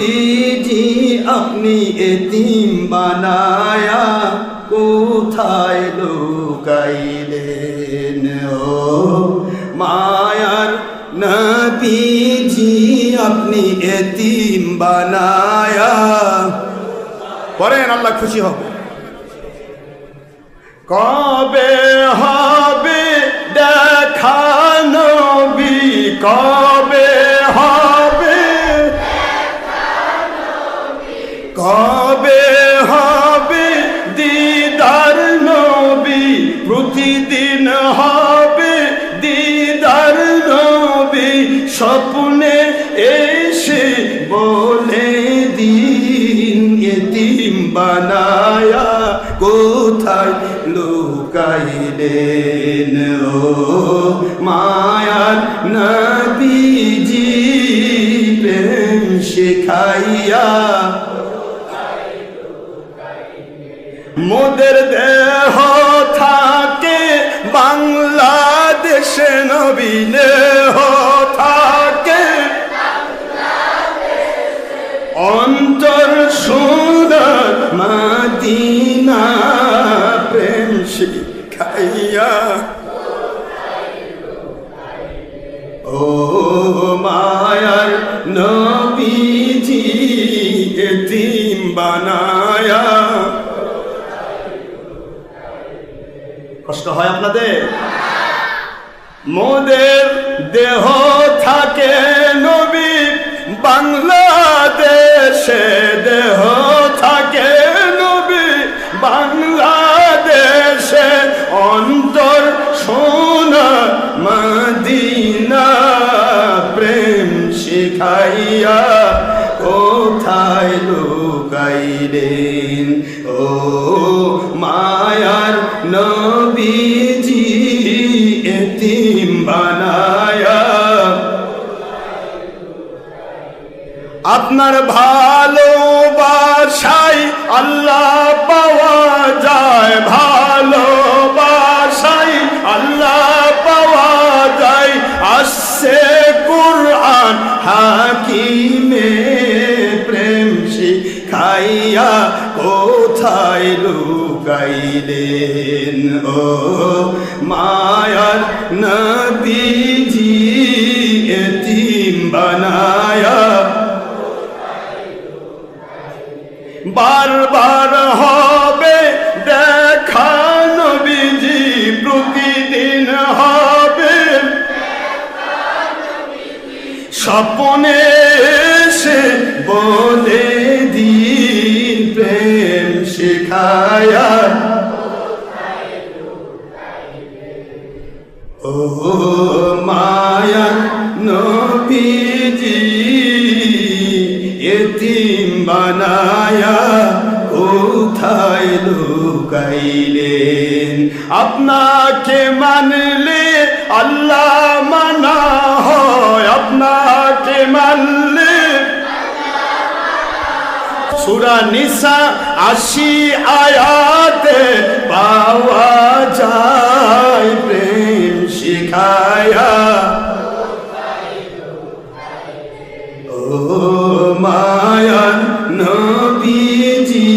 নবীজি আপনি এতিম বানায়া কোথায় লুকাইলেন ও মায়ার নবীজি আপনি এতিম বানায়া পড়েন আল্লাহ খুশি হবে কবে হবে দেখা নবী কবে হবে কবে হবে দিদার নবী প্রতিদিন হবে দিদার নবী স্বপ্নে এসে বলে দিন এতিম বানায়া কোথায় লুকাইলেন ও মায়ার নবীজি প্রেম শিখাইয়া মোদের দেহ থাকে বাংলাদেশে নবী দেহ থাকে অন্তর সুন্দর মদিনা প্রেম শিখাইয়া ও মায়ার নবীজি এতিম বানায়া কষ্ট হয় আপনাদের মোদের দেহ থাকে নবী বাংলাদেশে দেহ থাকে নবী বাংলাদেশে অন্তর সোনা মদিনা প্রেম শিখাইয়া কোথায় লুকাইলেন ও মায়ার নবীজি এতিম বানায়া আপনার ভালোবাসায় আল্লাহ পাওয়া যায় ভালোবাসায় আল্লাহ পাওয়া যায় আসছে কুরআন হাকিমে প্রেম শিখাইয়া কোথায় লুকাইলেন ও মায়ার নবীজি এতিম বানায়া বারবার হবে দেখা নবীজি প্রতিদিন হবে স্বপ্নে এসে বলে দিন প্রেম শিখায়া ও মায়া নবীজি এতিম বানায়া কোথায় লুকাইলেন আপনাকে মানলে আল্লাহ মানা হয় আপনাকে মানলে সূরা নিসা ৮০ আয়াতে পাওয়া যায় প্রেম শিখায়া ও মায়ার নবীজি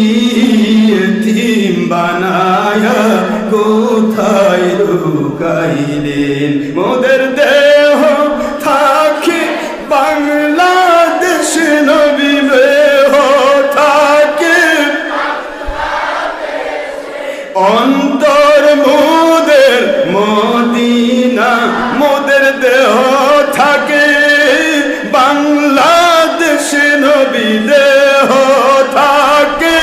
এতিম বানায়া কোথায় লুকাইলেন মোদের দেহ থাকে বাংলাদেশ নবী দেহ থাকে অন্তর মোদের মদিনা মোদের দেহ থাকে বাংলাদেশ নবী দেহ থাকে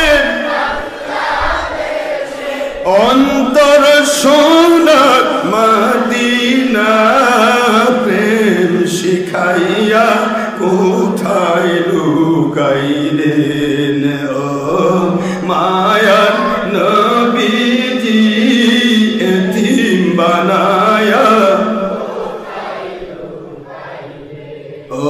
অন্তর সোনার মদিনা প্রেম শিখাইয়া কোথায় লুকাইলেন ও মায়ার নবীজি এতিম বানায়া ও